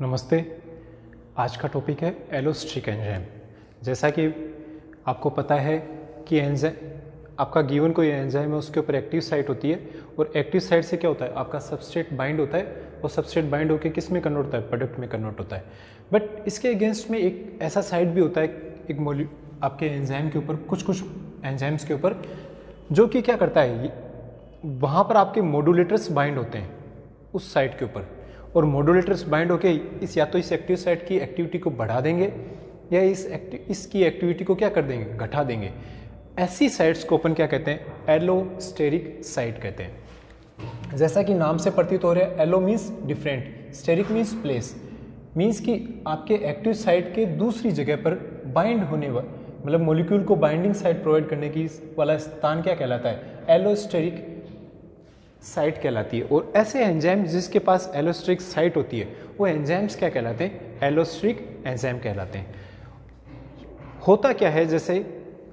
नमस्ते। आज का टॉपिक है एलोस्टिक एंजाइम। जैसा कि आपको पता है कि एंजाइम आपका गिवन कोई एंजाइम है, उसके ऊपर एक्टिव साइट होती है और एक्टिव साइट से क्या होता है, आपका सबस्ट्रेट बाइंड होता है और सबस्ट्रेट बाइंड होकर किस में कन्वर्ट होता है, प्रोडक्ट में कन्वर्ट होता है। बट इसके अगेंस्ट में एक ऐसा साइट भी होता है एक आपके एंजाइम के ऊपर, कुछ एंजाइम्स के ऊपर, जो कि क्या करता है, वहाँ पर आपके मॉड्यूलेटर्स बाइंड होते हैं उस साइट के ऊपर, और मॉड्यूलेटर्स बाइंड होके या तो इस एक्टिव साइट की एक्टिविटी को बढ़ा देंगे या इसकी एक्टिविटी को क्या कर देंगे, घटा देंगे। ऐसी साइट्स को अपन क्या कहते हैं, एलोस्टेरिक साइट कहते हैं। जैसा कि नाम से प्रतीत हो रहा है, allo means different, steric means place, means कि आपके एक्टिव साइट के दूसरी जगह पर बाइंड होने वाला, मतलब मॉलिक्यूल को बाइंडिंग साइट प्रोवाइड करने की वाला स्थान क्या कहलाता है, एलोस्टेरिक साइट कहलाती है। और ऐसे एंजाइम जिसके पास एलोस्टेरिक साइट होती है वो एंजाइम्स क्या कहलाते हैं, एलोस्टेरिक एंजाइम कहलाते हैं। होता क्या है, जैसे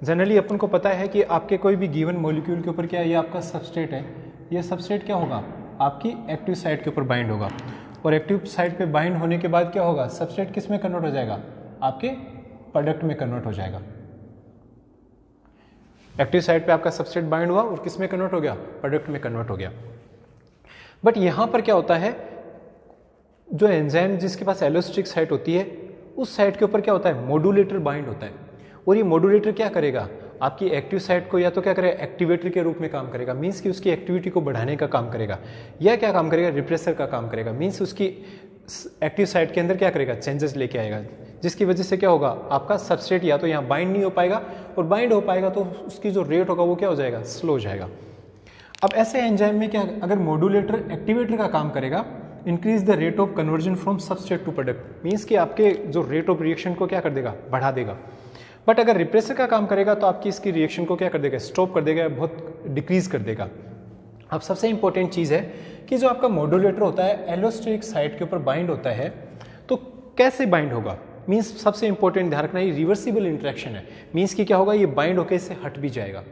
जनरली अपन को पता है कि आपके कोई भी गिवन मॉलिक्यूल के ऊपर क्या है, ये आपका सबस्ट्रेट है, ये सबस्ट्रेट क्या होगा, आपकी एक्टिव साइट के ऊपर बाइंड होगा, और एक्टिव साइट पे बाइंड होने के बाद क्या होगा, सबस्ट्रेट किस में कन्वर्ट हो जाएगा, आपके प्रोडक्ट में कन्वर्ट हो जाएगा। एक्टिव साइट पे आपका सबस्ट्रेट बाइंड हुआ और किस में कन्वर्ट हो गया, प्रोडक्ट में कन्वर्ट हो गया। बट यहां पर क्या होता है, जो एंजाइम जिसके पास एलोस्टेरिक साइट होती है उस साइट के ऊपर क्या होता है, मॉड्यूलेटर बाइंड होता है, और ये मॉड्यूलेटर क्या करेगा, आपकी एक्टिव साइट को या तो क्या करेगा, एक्टिवेटर के रूप में काम करेगा, मीन्स कि उसकी एक्टिविटी को बढ़ाने का काम करेगा, या क्या काम करेगा, रिप्रेसर का काम करेगा, मीन्स उसकी एक्टिव साइट के अंदर क्या करेगा, चेंजेस लेके आएगा, जिसकी वजह से क्या होगा, आपका सबस्ट्रेट या तो यहाँ बाइंड नहीं हो पाएगा, और बाइंड हो पाएगा तो उसकी जो रेट होगा वो क्या हो जाएगा, स्लो हो जाएगा। अब ऐसे एंजाइम में क्या, अगर मॉड्यूलेटर एक्टिवेटर का काम करेगा, increase the rate of conversion from substrate to product, means कि आपके जो रेट ऑफ रिएक्शन को क्या कर देगा, बढ़ा देगा। बट अगर रिप्रेसर का काम करेगा तो आपकी इसकी रिएक्शन को क्या कर देगा, स्टॉप कर देगा, बहुत डिक्रीज कर देगा। अब सबसे इंपॉर्टेंट चीज है कि जो आपका मॉड्यूलेटर होता है एलोस्टेरिक साइट के ऊपर बाइंड होता है, तो कैसे बाइंड होगा, मीन्स सबसे इंपॉर्टेंट ध्यान रखना, ये रिवर्सिबल इंटरेक्शन है, मीन्स कि क्या होगा, ये बाइंड होकर इससे हट भी जाएगा।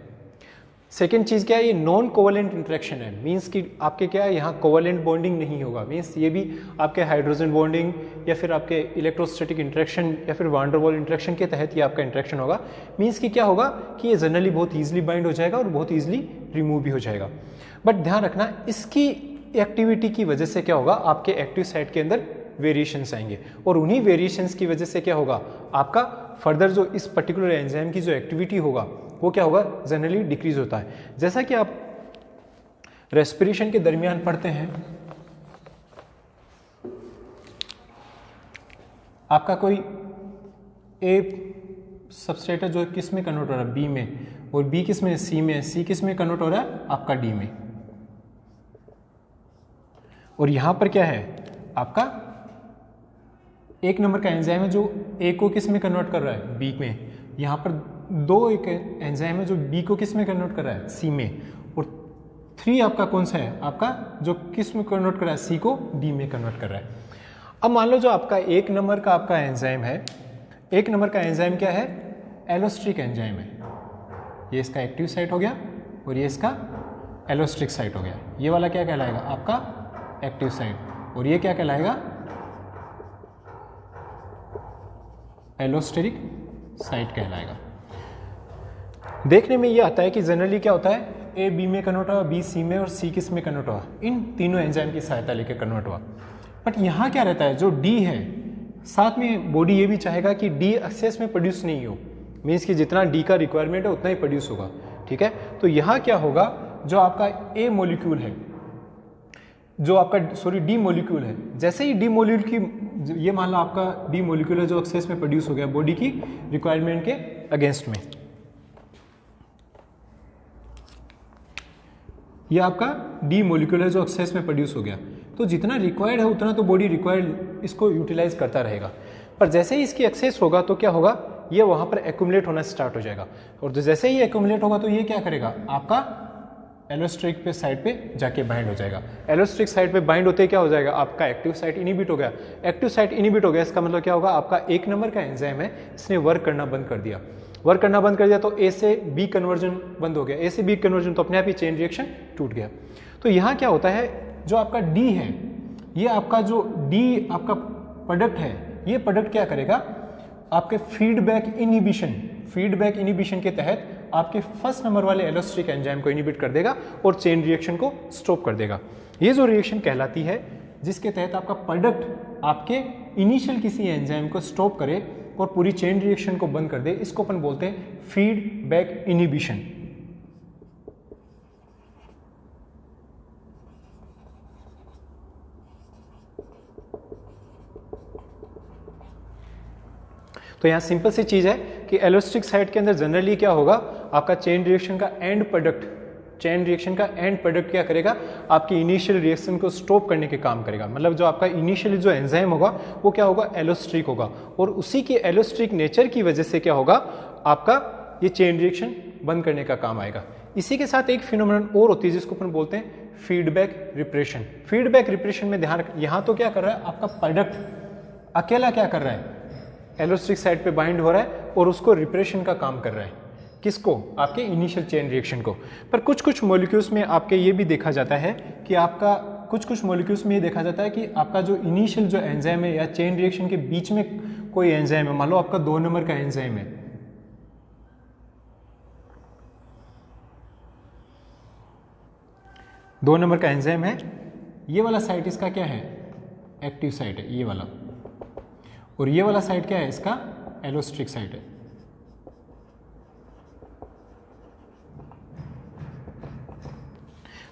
सेकेंड चीज क्या है, ये नॉन कोवेलेंट इंटरेक्शन है, मीन्स कि आपके क्या है, यहाँ कोवेलेंट बॉन्डिंग नहीं होगा, मीन्स ये भी आपके हाइड्रोजन बॉन्डिंग या फिर आपके इलेक्ट्रोस्टैटिक इंटरेक्शन या फिर वान डेर वाल इंटरेक्शन के तहत ये आपका इंटरेक्शन होगा। मीन्स कि क्या होगा कि ये जनरली बहुत ईजिली बाइंड हो जाएगा और बहुत ईजिली रिमूव भी हो जाएगा। बट ध्यान रखना, इसकी एक्टिविटी की वजह से क्या होगा, आपके एक्टिव साइट के अंदर वेरिएशंस आएंगे, और उन्हीं वेरिएशंस की वजह से क्या होगा, आपका फर्दर जो इस पर्टिकुलर एंजाइम की जो एक्टिविटी होगा वो क्या होगा, जनरली डिक्रीज होता है। जैसा कि आप रेस्पिरेशन के दरमियान पढ़ते हैं, आपका कोई ए सबस्ट्रेट है जो किस में कन्वर्ट हो रहा है, बी में, और बी किस में, सी में, सी किस में कन्वर्ट हो रहा है, आपका डी में। और यहां पर क्या है, आपका एक नंबर का एंजाइम है जो ए को किस में कन्वर्ट कर रहा है, बी में। यहां पर दो एक एंजाइम है जो बी को किस में कन्वर्ट कर रहा है, सी में। और 3 आपका कौन सा है, आपका जो किस में कन्वर्ट कर रहा है, सी को डी में कन्वर्ट कर रहा है। अब मान लो जो आपका एक नंबर का आपका एंजाइम है, एक नंबर का एंजाइम क्या है, एलोस्टेरिक एंजाइम है। ये इसका एक्टिव साइट हो गया और ये इसका एलोस्टेरिक साइट हो गया। ये वाला क्या कहलाएगा, आपका एक्टिव साइट, और ये क्या कहलाएगा, एलोस्टेरिक साइट कहलाएगा। देखने में ये आता है कि जनरली क्या होता है, ए बी में कन्वर्ट हुआ, बी सी में, और सी किस में कन्वर्ट हुआ, इन तीनों एंजाइम की सहायता लेकर कन्वर्ट हुआ। बट यहाँ क्या रहता है, जो डी है, साथ में बॉडी ये भी चाहेगा कि डी एक्सेस में प्रोड्यूस नहीं हो, मीन्स कि जितना डी का रिक्वायरमेंट है उतना ही प्रोड्यूस होगा, ठीक है। तो यहाँ क्या होगा, जो आपका ए मोलिक्यूल है, जो आपका डी मोलिक्यूल है, जैसे ही डी मोलिक्यूल की, ये मान लो आपका डी मोलिक्यूल है जो एक्सेस में प्रोड्यूस हो गया बॉडी की रिक्वायरमेंट के अगेंस्ट में, ये आपका डी मोलिक्यूल है जो एक्सेस में प्रोड्यूस हो गया, तो जितना रिक्वायर्ड है उतना तो बॉडी रिक्वायर्ड इसको यूटिलाइज करता रहेगा। पर जैसे ही इसकी एक्सेस होगा तो क्या होगा, ये वहां पर एक्यूमुलेट होना स्टार्ट हो जाएगा, और जैसे ही एक्यूमुलेट होगा तो ये क्या करेगा, आपका एलोस्टेरिक पे साइड पे जाके बाइंड हो जाएगा। एलोस्टेरिक साइड पे बाइंड होते क्या हो जाएगा, आपका एक्टिव साइट इनहिबिट हो गया। एक्टिव साइट इनहिबिट हो गया, इसका मतलब क्या होगा, आपका एक नंबर का एंजाइम है, इसने वर्क करना बंद कर दिया। वर्क करना बंद कर दिया तो ए से बी कन्वर्जन बंद हो गया, ए से बी कन्वर्जन, तो अपने आप ही चेन रिएक्शन टूट गया। तो यहाँ क्या होता है, जो आपका डी है, ये आपका जो डी आपका प्रोडक्ट है, ये प्रोडक्ट क्या करेगा, आपके फीडबैक इनहिबिशन के तहत आपके फर्स्ट नंबर वाले एलोस्टिक एंजाइम को इनहिबिट कर देगा और चेन रिएक्शन को स्टॉप कर देगा। ये जो रिएक्शन कहलाती है जिसके तहत आपका प्रोडक्ट आपके इनिशियल किसी एंजाइम को स्टॉप करे और पूरी चेन रिएक्शन को बंद कर दे, इसको अपन बोलते हैं फीडबैक इनहिबिशन। तो यहां सिंपल सी चीज है कि एलोस्टिक साइट के अंदर जनरली क्या होगा, आपका चेन रिएक्शन का एंड प्रोडक्ट क्या करेगा, आपकी इनिशियल रिएक्शन को स्टॉप करने के काम करेगा। मतलब जो आपका इनिशियली जो एंजाइम होगा वो क्या होगा, एलोस्ट्रिक होगा, और उसी के एलोस्ट्रिक नेचर की वजह से क्या होगा, आपका ये चेन रिएक्शन बंद करने का काम आएगा। इसी के साथ एक फिनोमेनन और होती है जिसको अपन बोलते हैं फीडबैक रिप्रेशन। फीडबैक रिप्रेशन में ध्यान रख, यहां तो क्या कर रहा है, आपका प्रोडक्ट अकेला क्या कर रहा है, एलोस्टिक साइट पे बाइंड हो रहा है और उसको रिप्रेशन का काम कर रहा है, किसको, आपके इनिशियल चेन रिएक्शन को। पर कुछ मॉलिक्यूल्स में आपके ये भी देखा जाता है कि आपका कुछ मॉलिक्यूल्स में ये देखा जाता है कि आपका जो इनिशियल जो एंजाइम है या चेन रिएक्शन के बीच में कोई एंजाइम है, मान लो आपका 2 नंबर का एंजाइम है, ये वाला साइट इसका क्या है, एक्टिव साइट है ये वाला, और ये वाला साइट क्या है, इसका एलोस्ट्रिक साइट है।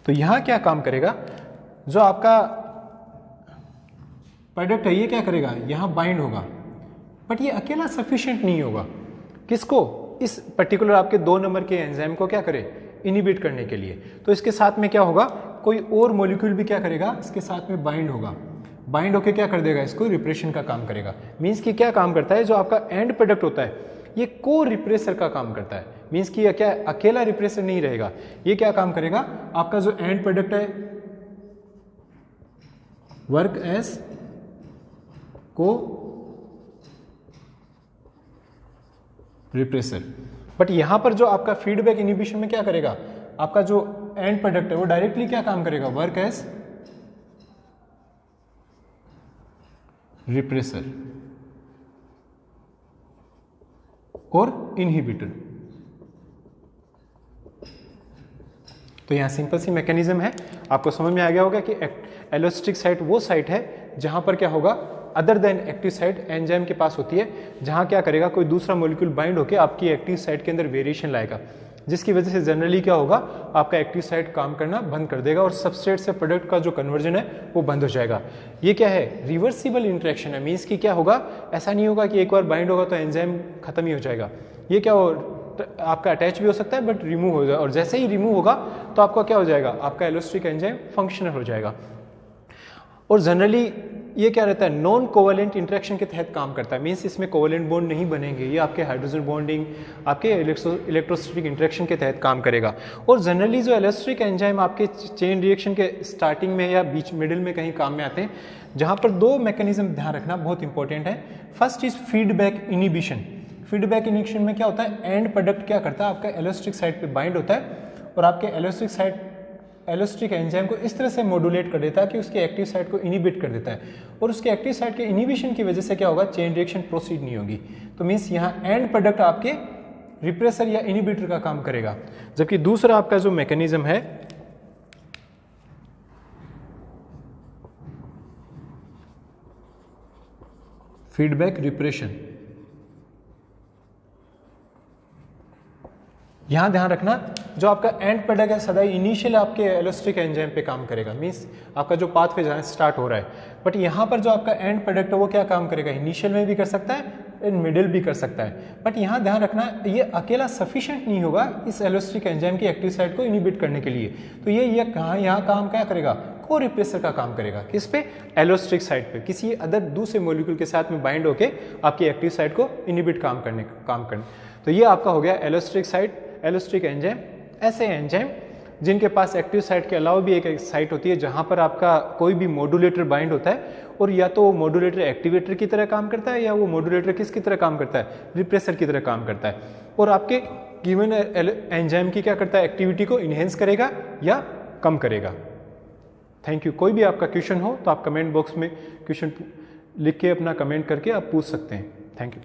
तो यहां क्या काम करेगा, जो आपका प्रोडक्ट है ये क्या करेगा, यहां बाइंड होगा, बट ये अकेला सफिशिएंट नहीं होगा, किसको, इस पर्टिकुलर आपके 2 नंबर के एंजाइम को क्या करे, इनहिबिट करने के लिए। तो इसके साथ में क्या होगा, कोई और मॉलिक्यूल भी क्या करेगा, इसके साथ में बाइंड होगा, बाइंड होके क्या कर देगा, इसको रिप्रेशन का काम करेगा। मीन्स कि क्या काम करता है, जो आपका एंड प्रोडक्ट होता है ये को रिप्रेसर का काम करता है। मीन्स कि क्या अकेला रिप्रेसर नहीं रहेगा, ये क्या काम करेगा, आपका जो एंड प्रोडक्ट है वर्क एज को रिप्रेसर। बट यहां पर जो आपका फीडबैक इनहिबिशन में क्या करेगा, आपका जो एंड प्रोडक्ट है वो डायरेक्टली क्या काम करेगा, वर्क एज रिप्रेसर और इनहिबिटर। तो यहां सिंपल सी मैकेनिज्म है, आपको समझ में आ गया होगा कि एलोस्टिक साइट वो साइट है जहां पर क्या होगा, other than active site enzyme के पास होती है, जहां क्या करेगा, कोई दूसरा मॉलिक्यूल बाइंड होकर आपकी एक्टिव साइट के अंदर वेरिएशन लाएगा, जिसकी वजह से जनरली क्या होगा, आपका एक्टिव साइट काम करना बंद कर देगा और सबस्ट्रेट से प्रोडक्ट का जो कन्वर्जन है वो बंद हो जाएगा। ये क्या है, रिवर्सिबल इंटरेक्शन है। मीन्स कि क्या होगा, ऐसा नहीं होगा कि एक बार बाइंड होगा तो एंजाइम खत्म ही हो जाएगा, ये क्या हो, आपका अटैच भी हो सकता है बट रिमूव हो जाएगा, और जैसे ही रिमूव होगा तो आपका क्या हो जाएगा, आपका एलोस्टिक एंजाइम फंक्शनल हो जाएगा। और जनरली ये क्या रहता है, नॉन कोवेलेंट इंटरेक्शन के तहत काम करता है। मीन्स इसमें कोवेलेंट बॉन्ड नहीं बनेंगे, ये आपके हाइड्रोजन बॉन्डिंग, आपके इलेक्ट्रोस्टैटिक इंटरेक्शन के तहत काम करेगा। और जनरली जो एलोस्टिक एंजाइम आपके चेन रिएक्शन के स्टार्टिंग में या बीच मिडिल में कहीं काम में आते हैं, जहां पर 2 मैकेनिज्म ध्यान रखना बहुत इंपॉर्टेंट है। First is feedback inhibition. Feedback inhibition में क्या होता है, एंड प्रोडक्ट क्या करता है, आपका एलोस्टिक साइट पे बाइंड होता है और आपके एलोस्टिक एंजाइम को इस तरह से मॉड्यूलेट कर देता है कि उसके एक्टिव साइट को इनहिबिट कर देता है, और उसके एक्टिव साइट के इनहिबिशन की वजह से क्या होगा, चेन रिएक्शन प्रोसीड नहीं होगी। तो मीन्स यहाँ एंड प्रोडक्ट आपके रिप्रेसर या इनहिबिटर का काम करेगा। जबकि दूसरा आपका जो मैकेनिज्म है फीडबैक रिप्रेशन, यहां ध्यान रखना, जो आपका एंड प्रोडक्ट है सदा इनिशियल आपके एलोस्टिक एंजाइम पे काम करेगा। मींस आपका जो पाथवे जहां स्टार्ट हो रहा है, बट यहां पर जो आपका एंड प्रोडक्ट है वो क्या काम करेगा, इनिशियल में भी कर सकता है एंड मिडिल भी कर सकता है। बट यहां ध्यान रखना, ये अकेला सफिशिएंट नहीं होगा इस एलोस्टिक एंजाइम की एक्टिव साइट को इनहिबिट करने के लिए। तो ये कहाँ यहाँ काम क्या करेगा, को रिप्रेसर का काम करेगा। किस पे, एलोस्टिक साइट पे, किसी अदर दूसरे मॉलिक्यूल के साथ में बाइंड होके आपकी एक्टिव साइट को इनहिबिट काम करने। तो ये आपका हो गया एलोस्टिक साइट, एलोस्टिक एंजाइम। ऐसे एंजाइम जिनके पास एक्टिव साइट के अलावा भी एक साइट होती है जहां पर आपका कोई भी मॉड्यूलेटर बाइंड होता है, और या तो वो मॉड्यूलेटर एक्टिवेटर की तरह काम करता है या वो मॉड्यूलेटर किसकी तरह काम करता है, रिप्रेसर की तरह काम करता है, और आपके गिवन एंजाइम की क्या करता है, एक्टिविटी को इनहेंस करेगा या कम करेगा। Thank you. कोई भी आपका क्वेश्चन हो तो आप कमेंट बॉक्स में क्वेश्चन लिख के अपना कमेंट करके आप पूछ सकते हैं। Thank you.